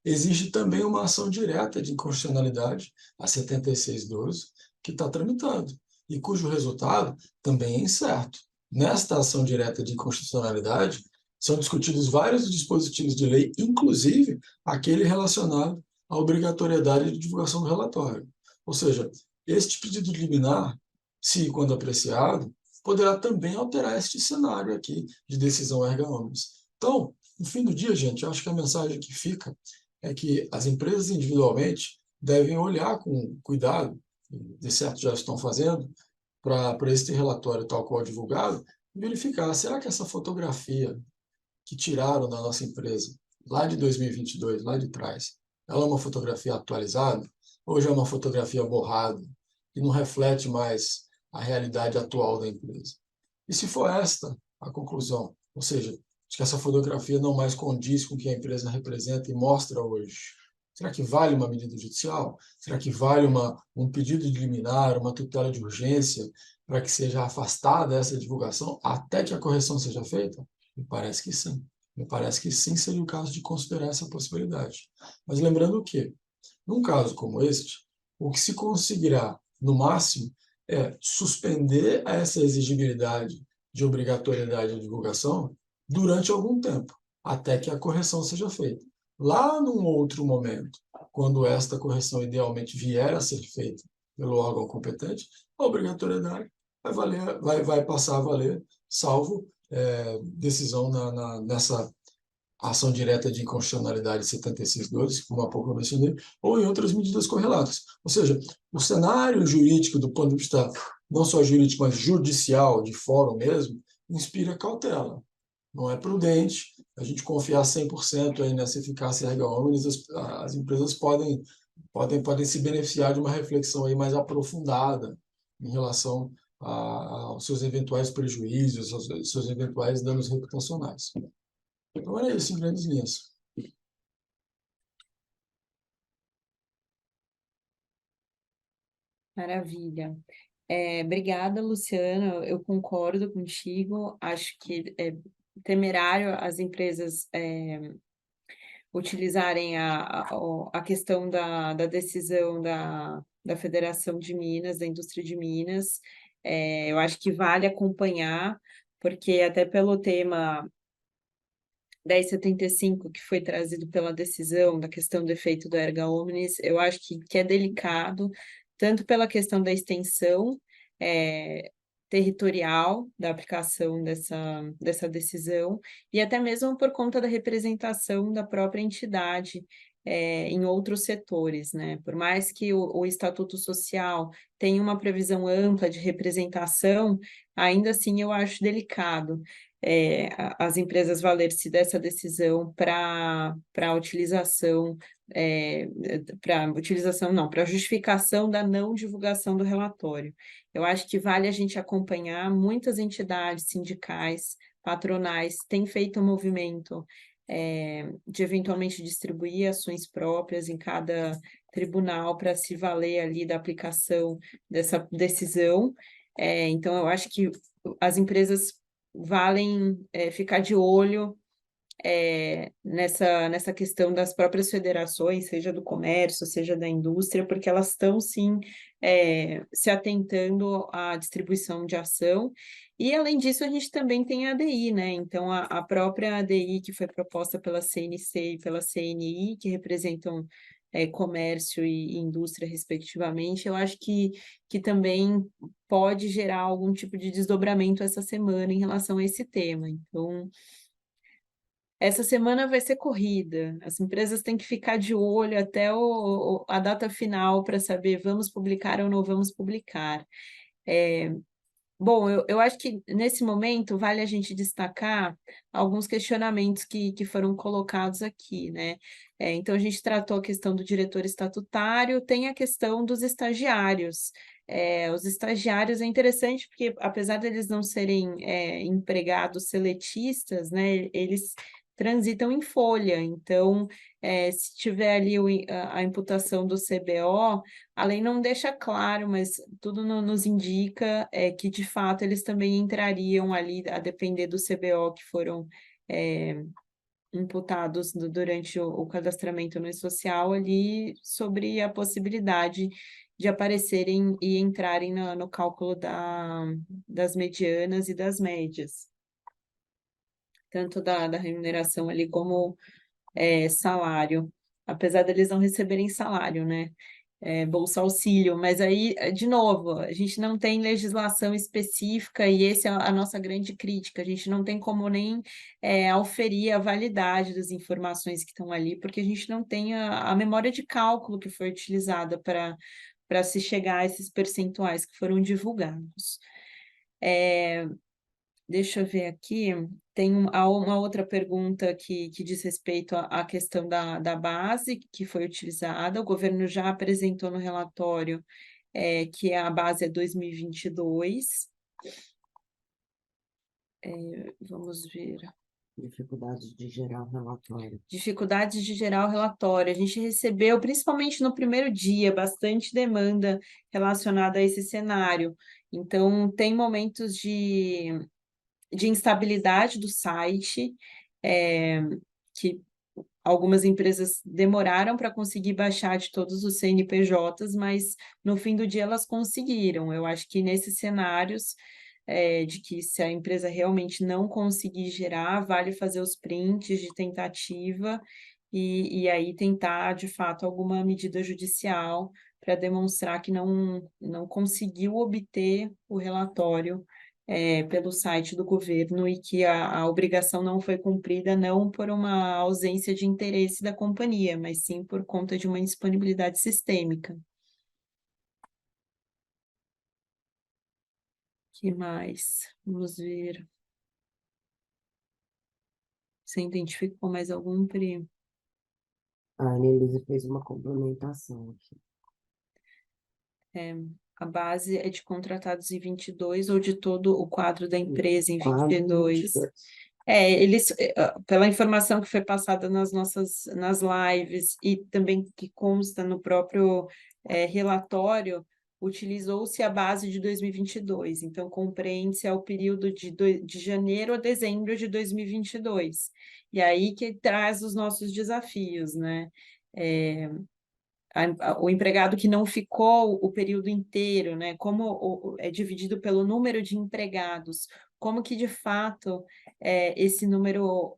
existe também uma ação direta de inconstitucionalidade, a 7612, que está tramitando, e cujo resultado também é incerto. Nesta ação direta de inconstitucionalidade, são discutidos vários dispositivos de lei, inclusive aquele relacionado à obrigatoriedade de divulgação do relatório. Ou seja, este pedido de liminar, se e quando apreciado, poderá também alterar este cenário aqui de decisão erga omnes. Então, no fim do dia, gente, eu acho que a mensagem que fica é que as empresas individualmente devem olhar com cuidado, de certo já estão fazendo, para este relatório tal qual divulgado, e verificar, será que essa fotografia que tiraram da nossa empresa, lá de 2022, lá de trás, ela é uma fotografia atualizada, ou já é uma fotografia borrada, que não reflete mais a realidade atual da empresa? E se for esta a conclusão, ou seja, de que essa fotografia não mais condiz com o que a empresa representa e mostra hoje, será que vale uma medida judicial? Será que vale um pedido de liminar, uma tutela de urgência, para que seja afastada essa divulgação até que a correção seja feita? Me parece que sim. Me parece que sim seria o caso de considerar essa possibilidade. Mas lembrando que, num caso como este, o que se conseguirá, no máximo, é suspender essa exigibilidade de obrigatoriedade de divulgação durante algum tempo, até que a correção seja feita. Lá num outro momento, quando esta correção idealmente vier a ser feita pelo órgão competente, a obrigatoriedade vai passar a valer, salvo decisão nessa ação direta de inconstitucionalidade 7612, como há pouco eu mencionei, ou em outras medidas correlatas. Ou seja, o cenário jurídico, do ponto de vista não só jurídico, mas judicial, de fórum mesmo, inspira cautela. Não é prudente a gente confiar 100% aí nessa eficácia erga omnes. As empresas podem se beneficiar de uma reflexão aí mais aprofundada em relação aos seus eventuais prejuízos, aos seus eventuais danos reputacionais. Então era isso, em grandes linhas. Maravilha. Obrigada, Luciano. Eu concordo contigo. Acho que é temerário as empresas utilizarem a questão da decisão da Federação de Minas, da indústria de Minas. Eu acho que vale acompanhar, porque até pelo tema 1075, que foi trazido pela decisão da questão do efeito do erga omnes, eu acho que é delicado, tanto pela questão da extensão territorial da aplicação dessa decisão, e até mesmo por conta da representação da própria entidade em outros setores, né? Por mais que o Estatuto Social tenha uma previsão ampla de representação, ainda assim eu acho delicado as empresas valer-se dessa decisão para utilização, para justificação da não divulgação do relatório. Eu acho que vale a gente acompanhar. Muitas entidades sindicais, patronais, têm feito um movimento de eventualmente distribuir ações próprias em cada tribunal para se valer ali da aplicação dessa decisão. Então, eu acho que as empresas valem ficar de olho nessa questão das próprias federações, seja do comércio, seja da indústria, porque elas estão, sim, se atentando à distribuição de ação. E, além disso, a gente também tem a ADI, né? Então, a própria ADI, que foi proposta pela CNC e pela CNI, que representam comércio e indústria, respectivamente, eu acho que também pode gerar algum tipo de desdobramento essa semana em relação a esse tema. Então, essa semana vai ser corrida, as empresas têm que ficar de olho até a data final para saber vamos publicar ou não vamos publicar. Bom, eu acho que nesse momento vale a gente destacar alguns questionamentos que foram colocados aqui, né? Então, a gente tratou a questão do diretor estatutário, tem a questão dos estagiários. Os estagiários é interessante porque, apesar deles não serem empregados seletistas, né, eles transitam em folha. Então, se tiver ali a imputação do CBO, a lei não deixa claro, mas tudo nos indica que, de fato, eles também entrariam ali, a depender do CBO que foram imputados durante o cadastramento no social, ali sobre a possibilidade de aparecerem e entrarem no cálculo das medianas e das médias, tanto da remuneração ali como salário, apesar deles não receberem salário, né? Bolsa Auxílio, mas aí, de novo, a gente não tem legislação específica e essa é a nossa grande crítica, a gente não tem como nem auferir a validade das informações que estão ali, porque a gente não tem a memória de cálculo que foi utilizada para se chegar a esses percentuais que foram divulgados. Deixa eu ver aqui, tem uma outra pergunta que diz respeito à questão da base que foi utilizada. O governo já apresentou no relatório que a base é 2022. Vamos ver. Dificuldade de gerar o relatório. Dificuldades de gerar o relatório. A gente recebeu, principalmente no primeiro dia, bastante demanda relacionada a esse cenário. Então, tem momentos de instabilidade do site, que algumas empresas demoraram para conseguir baixar de todos os CNPJs, mas no fim do dia elas conseguiram. Eu acho que nesses cenários, de que se a empresa realmente não conseguir gerar, vale fazer os prints de tentativa e aí tentar, de fato, alguma medida judicial para demonstrar que não conseguiu obter o relatório pelo site do governo e que a obrigação não foi cumprida não por uma ausência de interesse da companhia, mas sim por conta de uma indisponibilidade sistêmica. Que mais? Vamos ver. Você identificou mais algum, Pri? A Annelise fez uma complementação aqui. A base é de contratados em 22 ou de todo o quadro da empresa em Quase 22? 22. Eles, pela informação que foi passada nas lives e também que consta no próprio relatório, utilizou-se a base de 2022, então compreende-se ao período de janeiro a dezembro de 2022. E aí que traz os nossos desafios, né? O empregado que não ficou o período inteiro, né? Como é dividido pelo número de empregados, como que de fato esse número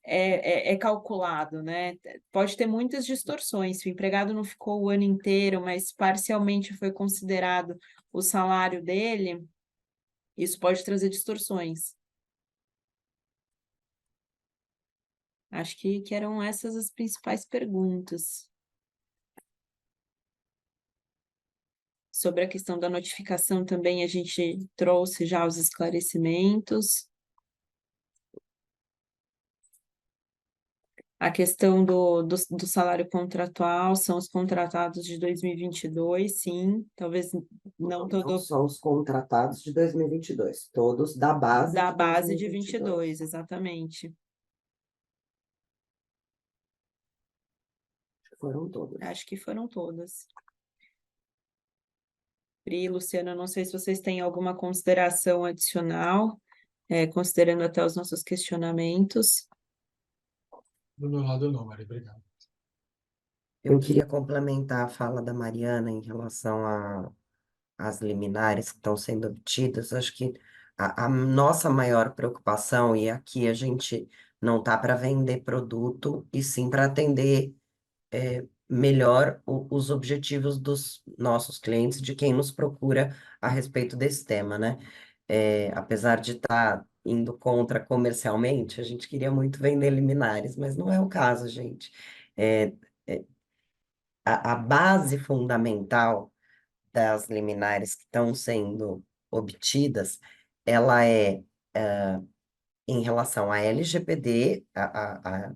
é calculado, né? Pode ter muitas distorções. Se o empregado não ficou o ano inteiro, mas parcialmente foi considerado o salário dele, isso pode trazer distorções. Acho que eram essas as principais perguntas. Sobre a questão da notificação também a gente trouxe já os esclarecimentos. A questão do salário contratual são os contratados de 2022, sim, talvez não Não todo são os contratados de 2022, todos da base da de base de 2022. 22, exatamente. foram todas. Acho que foram todas. Pri, Luciana, não sei se vocês têm alguma consideração adicional, considerando até os nossos questionamentos. Do meu lado, não, Maria, obrigado. Eu queria complementar a fala da Mariana em relação às liminares que estão sendo obtidas. Acho que a nossa maior preocupação, e aqui a gente não está para vender produto, e sim para atender melhor os objetivos dos nossos clientes, de quem nos procura a respeito desse tema, né? Apesar de estar indo contra comercialmente, a gente queria muito vender liminares, mas não é o caso, gente. É, é, a base fundamental das liminares que estão sendo obtidas, ela em relação à LGPD, a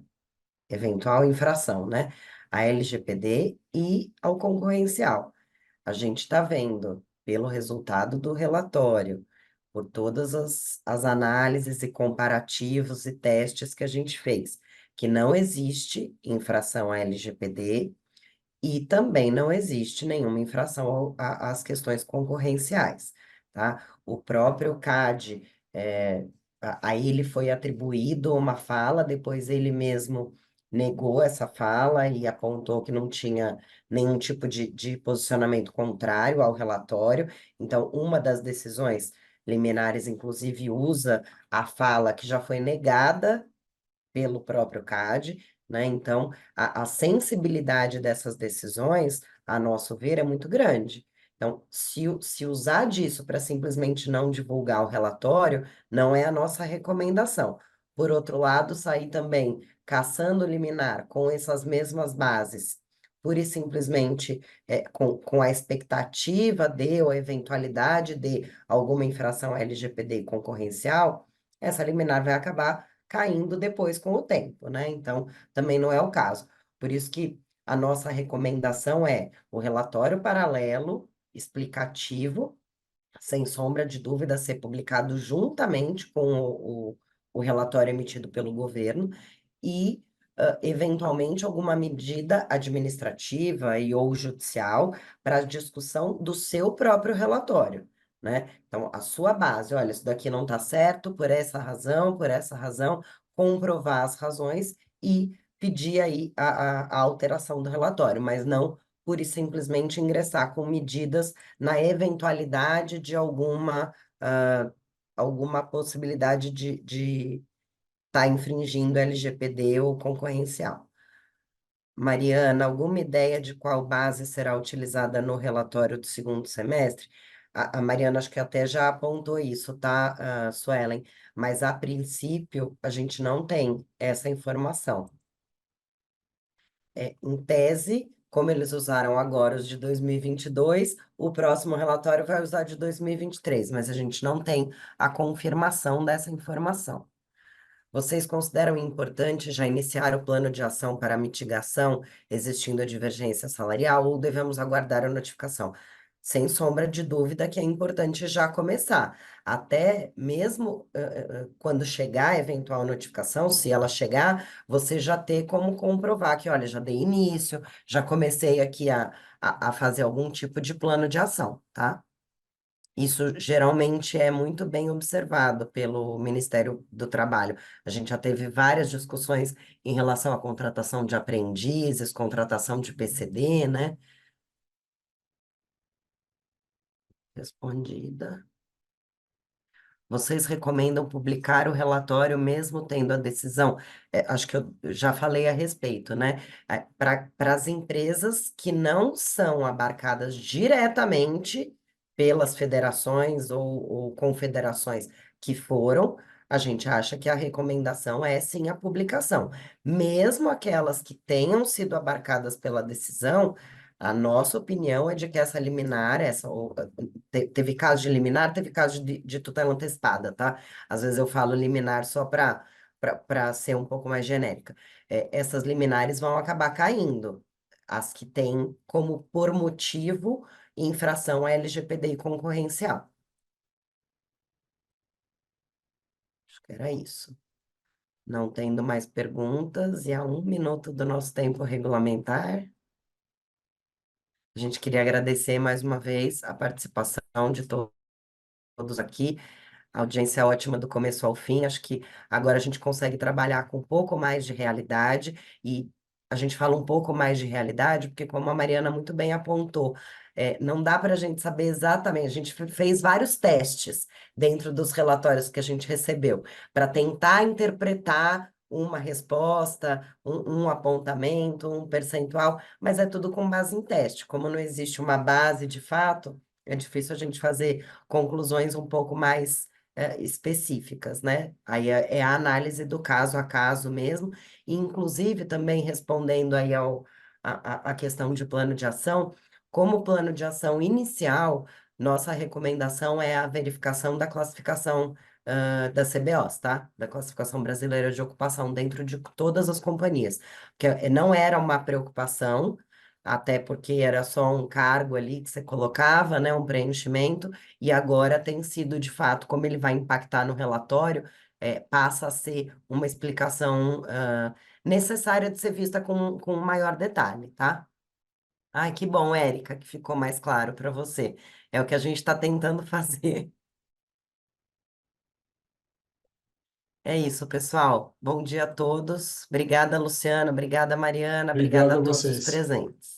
eventual infração, né? A LGPD e ao concorrencial. A gente está vendo, pelo resultado do relatório, por todas as análises e comparativos e testes que a gente fez, que não existe infração à LGPD e também não existe nenhuma infração às questões concorrenciais, tá? O próprio CAD, a ele foi atribuído uma fala, depois ele mesmo negou essa fala e apontou que não tinha nenhum tipo de posicionamento contrário ao relatório. Então, uma das decisões liminares, inclusive, usa a fala que já foi negada pelo próprio CAD, né? Então, a sensibilidade dessas decisões, a nosso ver, é muito grande. Então, se usar disso para simplesmente não divulgar o relatório, não é a nossa recomendação. Por outro lado, sair também caçando liminar com essas mesmas bases, pura e simplesmente com a expectativa de ou eventualidade de alguma infração LGPD concorrencial, essa liminar vai acabar caindo depois com o tempo, né? Então, também não é o caso. Por isso que a nossa recomendação é o relatório paralelo, explicativo, sem sombra de dúvida, ser publicado juntamente com o relatório emitido pelo governo e, eventualmente, alguma medida administrativa e ou judicial para discussão do seu próprio relatório, né? Então, a sua base, olha, isso daqui não está certo por essa razão, comprovar as razões e pedir aí a alteração do relatório, mas não pura e simplesmente ingressar com medidas na eventualidade de alguma possibilidade de estar infringindo LGPD ou concorrencial. Mariana, alguma ideia de qual base será utilizada no relatório do segundo semestre? A Mariana acho que até já apontou isso, tá, Suelen? Mas a princípio a gente não tem essa informação. Em tese, como eles usaram agora os de 2022, o próximo relatório vai usar de 2023, mas a gente não tem a confirmação dessa informação. Vocês consideram importante já iniciar o plano de ação para mitigação, existindo a divergência salarial, ou devemos aguardar a notificação? Sem sombra de dúvida que é importante já começar. Até mesmo quando chegar a eventual notificação, se ela chegar, você já ter como comprovar que, olha, já dei início, já comecei aqui a fazer algum tipo de plano de ação, tá? Isso geralmente é muito bem observado pelo Ministério do Trabalho. A gente já teve várias discussões em relação à contratação de aprendizes, contratação de PCD, né? Respondida. Vocês recomendam publicar o relatório mesmo tendo a decisão? Acho que eu já falei a respeito, né? Para as empresas que não são abarcadas diretamente pelas federações ou confederações que foram, a gente acha que a recomendação é sim a publicação. Mesmo aquelas que tenham sido abarcadas pela decisão, a nossa opinião é de que essa liminar, teve caso de liminar, teve caso de tutela antecipada, tá? Às vezes eu falo liminar só para ser um pouco mais genérica. Essas liminares vão acabar caindo, as que têm como por motivo infração à LGPD concorrencial. Acho que era isso. Não tendo mais perguntas, e a 1 minuto do nosso tempo regulamentar. A gente queria agradecer mais uma vez a participação de todos aqui. A audiência é ótima do começo ao fim. Acho que agora a gente consegue trabalhar com um pouco mais de realidade e a gente fala um pouco mais de realidade, porque como a Mariana muito bem apontou, não dá para a gente saber exatamente. A gente fez vários testes dentro dos relatórios que a gente recebeu para tentar interpretar uma resposta, um apontamento, um percentual, mas é tudo com base em teste. Como não existe uma base de fato, é difícil a gente fazer conclusões um pouco mais específicas, né? Aí é a análise do caso a caso mesmo, e inclusive também respondendo aí a questão de plano de ação, como plano de ação inicial, nossa recomendação é a verificação da classificação da CBOs, tá? Da Classificação Brasileira de Ocupação dentro de todas as companhias, que não era uma preocupação, até porque era só um cargo ali que você colocava, né, um preenchimento, e agora tem sido, de fato, como ele vai impactar no relatório, passa a ser uma explicação necessária de ser vista com maior detalhe, tá? Ai, que bom, Érica, que ficou mais claro para você. É o que a gente está tentando fazer. É isso, pessoal. Bom dia a todos. Obrigada, Luciana. Obrigada, Mariana. Obrigada Obrigado a a todos os vocês. presentes.